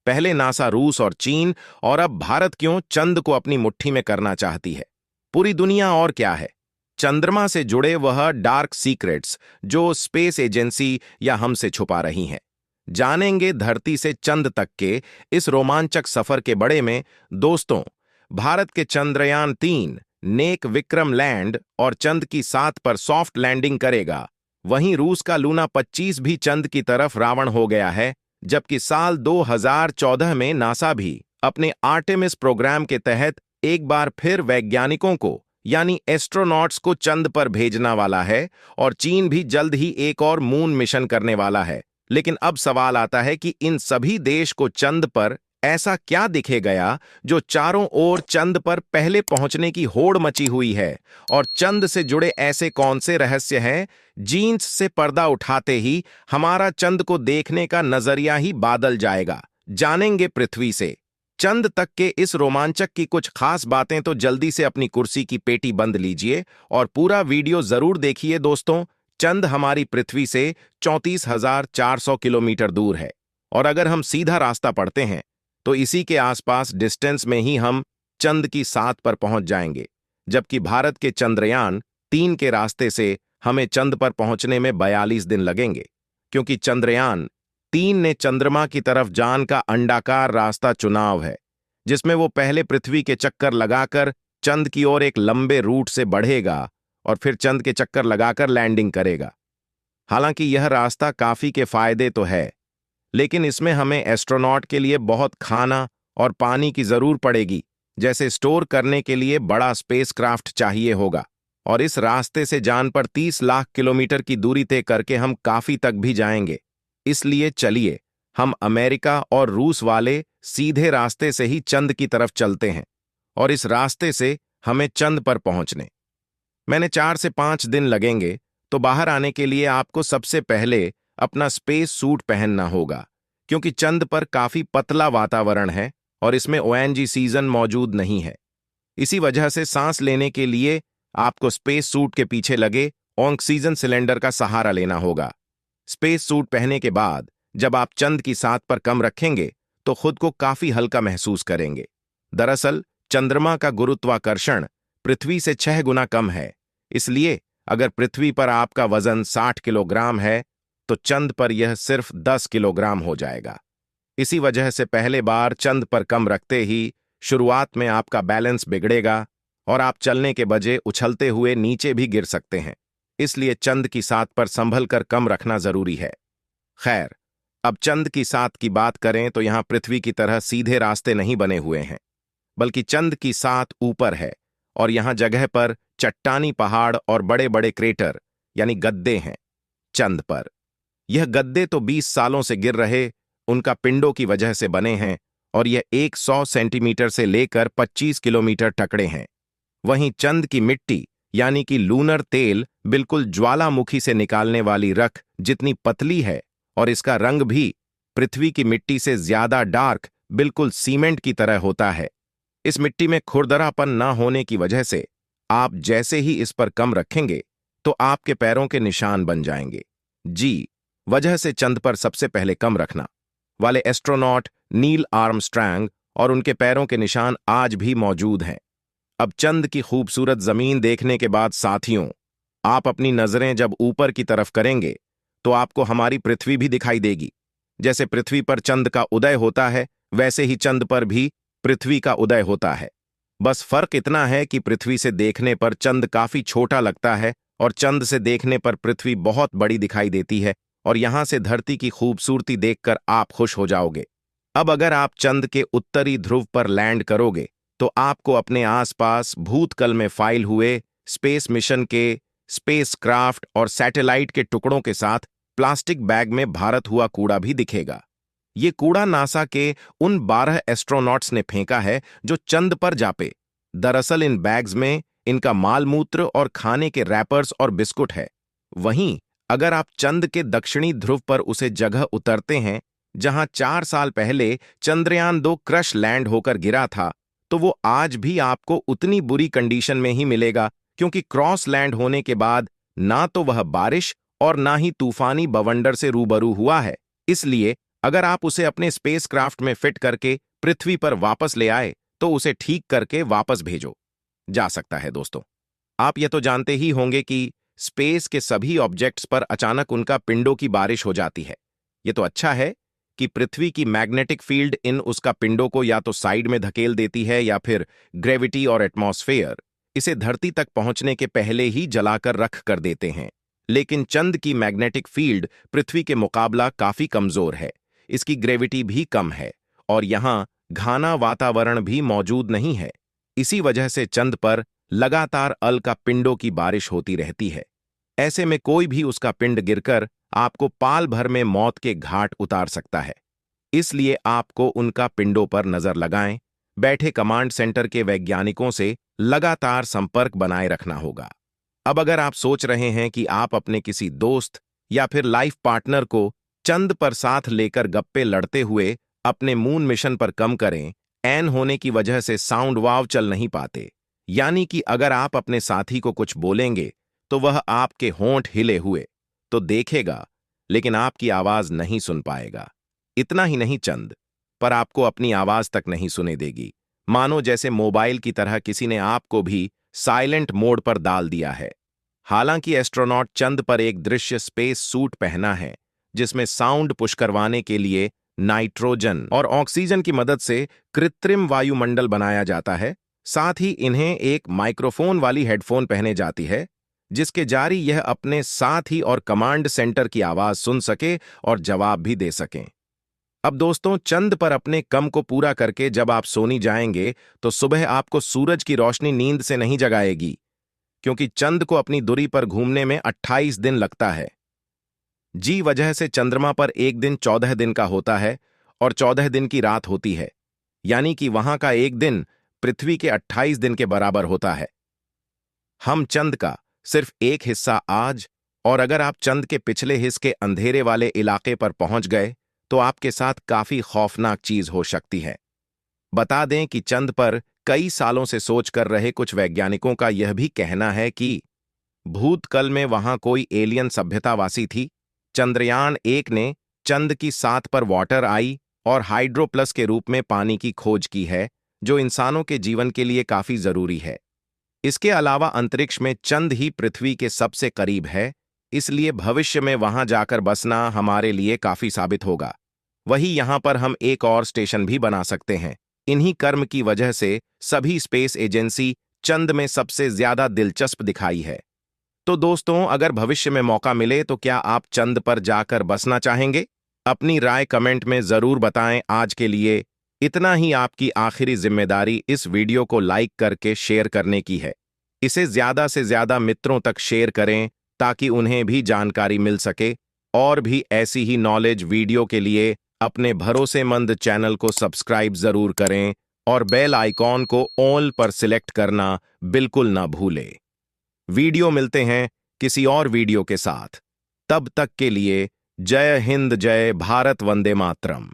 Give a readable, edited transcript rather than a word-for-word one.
पहले नासा रूस और चीन, और अब भारत क्यों चंद को अपनी मुट्ठी में करना चाहती है। पूरी दुनिया और क्या है, चंद्रमा से जुड़े वह डार्क सीक्रेट्स जो स्पेस एजेंसी या हमसे छुपा रही हैं। जानेंगे धरती से चंद तक के इस रोमांचक सफर के बड़े में। दोस्तों, भारत के चंद्रयान 3 नेक विक्रम लैंड और चंद की 7 पर सॉफ्ट लैंडिंग करेगा। वहीं रूस का लूना 25 भी चंद की तरफ रावण हो गया है, जबकि साल 2014 में नासा भी अपने आर्टेमिस प्रोग्राम के तहत एक बार फिर वैज्ञानिकों को यानी एस्ट्रोनॉट्स को चंद पर भेजना वाला है, और चीन भी जल्द ही एक और मून मिशन करने वाला है। लेकिन अब सवाल आता है कि इन सभी देश को चंद पर ऐसा क्या दिखे गया जो चारों ओर चंद पर पहले पहुंचने की होड़ मची हुई है, और चंद से जुड़े ऐसे कौन से रहस्य हैं जीन्स से पर्दा उठाते ही हमारा चंद को देखने का नजरिया ही बादल जाएगा। जानेंगे पृथ्वी से चंद तक के इस रोमांचक की कुछ खास बातें। तो जल्दी से अपनी कुर्सी की पेटी बंद लीजिए और पूरा वीडियो जरूर देखिए। दोस्तों, चंद हमारी पृथ्वी से 34,400 किलोमीटर दूर है, और अगर हम सीधा रास्ता पढ़ते हैं तो इसी के आसपास डिस्टेंस में ही हम चंद की 7 पर पहुंच जाएंगे, जबकि भारत के चंद्रयान 3 के रास्ते से हमें चंद पर पहुंचने में 42 दिन लगेंगे, क्योंकि चंद्रयान 3 ने चंद्रमा की तरफ जान का अंडाकार रास्ता चुनाव है, जिसमें वो पहले पृथ्वी के चक्कर लगाकर चंद की ओर एक लंबे रूट से बढ़ेगा और फिर चंद के चक्कर लगाकर लैंडिंग करेगा। हालांकि यह रास्ता काफी के फायदे तो है, लेकिन इसमें हमें एस्ट्रोनॉट के लिए बहुत खाना और पानी की जरूर पड़ेगी, जैसे स्टोर करने के लिए बड़ा स्पेसक्राफ्ट चाहिए होगा। और इस रास्ते से जान पर 30 लाख किलोमीटर की दूरी तय करके हम काफी तक भी जाएंगे। इसलिए चलिए हम अमेरिका और रूस वाले सीधे रास्ते से ही चंद की तरफ चलते हैं, और इस रास्ते से हमें चंद पर पहुंचने मैंने 4 से 5 दिन लगेंगे। तो बाहर आने के लिए आपको सबसे पहले अपना स्पेस सूट पहनना होगा, क्योंकि चंद पर काफी पतला वातावरण है और इसमें ओएनजी सीजन मौजूद नहीं है। इसी वजह से सांस लेने के लिए आपको स्पेस सूट के पीछे लगे ऑक्सीजन सिलेंडर का सहारा लेना होगा। स्पेस सूट पहनने के बाद जब आप चंद की 7 पर कम रखेंगे तो खुद को काफी हल्का महसूस करेंगे। दरअसल चंद्रमा का गुरुत्वाकर्षण पृथ्वी से 6 गुना कम है, इसलिए अगर पृथ्वी पर आपका वजन 60 किलोग्राम है तो चंद पर यह सिर्फ 10 किलोग्राम हो जाएगा। इसी वजह से पहले बार चंद पर कम रखते ही शुरुआत में आपका बैलेंस बिगड़ेगा और आप चलने के बजाय उछलते हुए नीचे भी गिर सकते हैं। इसलिए चंद की 7 पर संभल कर कम रखना जरूरी है। खैर, अब चंद की 7 की बात करें तो यहां पृथ्वी की तरह सीधे रास्ते नहीं बने हुए हैं, बल्कि चंद की 7 ऊपर है, और यहां जगह पर चट्टानी पहाड़ और बड़े बड़े क्रेटर यानी गड्ढे हैं। चंद पर यह गड्ढे तो 20 सालों से गिर रहे उनका पिंडों की वजह से बने हैं, और यह 100 सेंटीमीटर से लेकर 25 किलोमीटर टकड़े हैं। वहीं चंद की मिट्टी यानी कि लूनर तेल बिल्कुल ज्वालामुखी से निकालने वाली रख जितनी पतली है, और इसका रंग भी पृथ्वी की मिट्टी से ज्यादा डार्क, बिल्कुल सीमेंट की तरह होता है। इस मिट्टी में खुरदरापन ना होने की वजह से आप जैसे ही इस पर कम रखेंगे तो आपके पैरों के निशान बन जाएंगे। जी, वजह से चंद पर सबसे पहले कम रखना वाले एस्ट्रोनॉट नील आर्मस्ट्रांग और उनके पैरों के निशान आज भी मौजूद हैं। अब चंद की खूबसूरत जमीन देखने के बाद साथियों, आप अपनी नजरें जब ऊपर की तरफ करेंगे तो आपको हमारी पृथ्वी भी दिखाई देगी। जैसे पृथ्वी पर चंद का उदय होता है, वैसे ही चंद पर भी पृथ्वी का उदय होता है। बस फर्क इतना है कि पृथ्वी से देखने पर चंद काफी छोटा लगता है और चंद से देखने पर पृथ्वी बहुत बड़ी दिखाई देती है, और यहां से धरती की खूबसूरती देखकर आप खुश हो जाओगे। अब अगर आप चंद के उत्तरी ध्रुव पर लैंड करोगे तो आपको अपने आसपास भूतकाल में फाइल हुए स्पेस मिशन के स्पेसक्राफ्ट और सैटेलाइट के टुकड़ों के साथ प्लास्टिक बैग में भारत हुआ कूड़ा भी दिखेगा। ये कूड़ा नासा के उन 12 एस्ट्रोनॉट्स ने फेंका है जो चंद पर जापे। दरअसल इन बैग्स में इनका माल मूत्र और खाने के रैपर्स और बिस्कुट है। वहीं अगर आप चंद के दक्षिणी ध्रुव पर उसे जगह उतरते हैं जहां 4 साल पहले चंद्रयान 2 क्रश लैंड होकर गिरा था, तो वो आज भी आपको उतनी बुरी कंडीशन में ही मिलेगा, क्योंकि क्रॉस लैंड होने के बाद ना तो वह बारिश और ना ही तूफानी बवंडर से रूबरू हुआ है। इसलिए अगर आप उसे अपने स्पेसक्राफ्ट में फिट करके पृथ्वी पर वापस ले आए तो उसे ठीक करके वापस भेजो जा सकता है। दोस्तों, आप यह तो जानते ही होंगे कि स्पेस के सभी ऑब्जेक्ट्स पर अचानक उनका पिंडों की बारिश हो जाती है। ये तो अच्छा है कि पृथ्वी की मैग्नेटिक फील्ड इन उसका पिंडों को या तो साइड में धकेल देती है या फिर ग्रेविटी और एटमॉस्फेयर इसे धरती तक पहुंचने के पहले ही जलाकर रख कर देते हैं। लेकिन चंद की मैग्नेटिक फील्ड पृथ्वी के मुकाबला काफी कमजोर है। इसकी ग्रेविटी भी कम है और यहां घाना वातावरण भी मौजूद नहीं है। इसी वजह से चंद पर लगातार अल का पिंडों की बारिश होती रहती है। ऐसे में कोई भी उसका पिंड गिरकर आपको पाल भर में मौत के घाट उतार सकता है। इसलिए आपको उनका पिंडों पर नजर लगाएं, बैठे कमांड सेंटर के वैज्ञानिकों से लगातार संपर्क बनाए रखना होगा। अब अगर आप सोच रहे हैं कि आप अपने किसी दोस्त या फिर लाइफ पार्टनर को चंद पर साथ लेकर गप्पे लड़ते हुए अपने मून मिशन पर कम करें, एन होने की वजह से साउंड वाव चल नहीं पाते। यानी कि अगर आप अपने साथी को कुछ बोलेंगे तो वह आपके होंठ हिले हुए तो देखेगा, लेकिन आपकी आवाज नहीं सुन पाएगा। इतना ही नहीं, चंद पर आपको अपनी आवाज तक नहीं सुने देगी, मानो जैसे मोबाइल की तरह किसी ने आपको भी साइलेंट मोड पर डाल दिया है। हालांकि एस्ट्रोनॉट चंद पर एक दृश्य स्पेस सूट पहना है जिसमें साउंड पुश करवाने के लिए नाइट्रोजन और ऑक्सीजन की मदद से कृत्रिम वायुमंडल बनाया जाता है। साथ ही इन्हें एक माइक्रोफोन वाली हेडफोन पहने जाती है जिसके जारी यह अपने साथी और कमांड सेंटर की आवाज सुन सके और जवाब भी दे सकें। अब दोस्तों, चंद पर अपने कम को पूरा करके जब आप सोनी जाएंगे तो सुबह आपको सूरज की रोशनी नींद से नहीं जगाएगी, क्योंकि चंद को अपनी दूरी पर घूमने में 28 दिन लगता है। जी वजह से चंद्रमा पर एक दिन 14 दिन का होता है और 14 दिन की रात होती है, यानी कि वहां का एक दिन पृथ्वी के 28 दिन के बराबर होता है। हम चंद का सिर्फ एक हिस्सा आज, और अगर आप चंद के पिछले हिस्से के अंधेरे वाले इलाके पर पहुंच गए तो आपके साथ काफी खौफनाक चीज हो सकती है। बता दें कि चंद पर कई सालों से सोच कर रहे कुछ वैज्ञानिकों का यह भी कहना है कि भूतकाल में वहां कोई एलियन सभ्यतावासी थी। चंद्रयान-1 ने चंद की सात पर वाटर आई और हाइड्रोप्लस के रूप में पानी की खोज की है, जो इंसानों के जीवन के लिए काफी जरूरी है। इसके अलावा अंतरिक्ष में चंद ही पृथ्वी के सबसे करीब है, इसलिए भविष्य में वहां जाकर बसना हमारे लिए काफी साबित होगा। वहीं यहां पर हम एक और स्टेशन भी बना सकते हैं। इन्हीं कर्म की वजह से सभी स्पेस एजेंसी चंद में सबसे ज्यादा दिलचस्प दिखाई है। तो दोस्तों, अगर भविष्य में मौका मिले तो क्या आप चंद पर जाकर बसना चाहेंगे? अपनी राय कमेंट में जरूर बताएं। आज के लिए इतना ही। आपकी आखिरी जिम्मेदारी इस वीडियो को लाइक करके शेयर करने की है। इसे ज्यादा से ज्यादा मित्रों तक शेयर करें ताकि उन्हें भी जानकारी मिल सके। और भी ऐसी ही नॉलेज वीडियो के लिए अपने भरोसेमंद चैनल को सब्सक्राइब जरूर करें और बेल आइकॉन को ऑल पर सिलेक्ट करना बिल्कुल ना भूलें। वीडियो मिलते हैं किसी और वीडियो के साथ। तब तक के लिए जय हिंद, जय भारत, वंदे मातरम।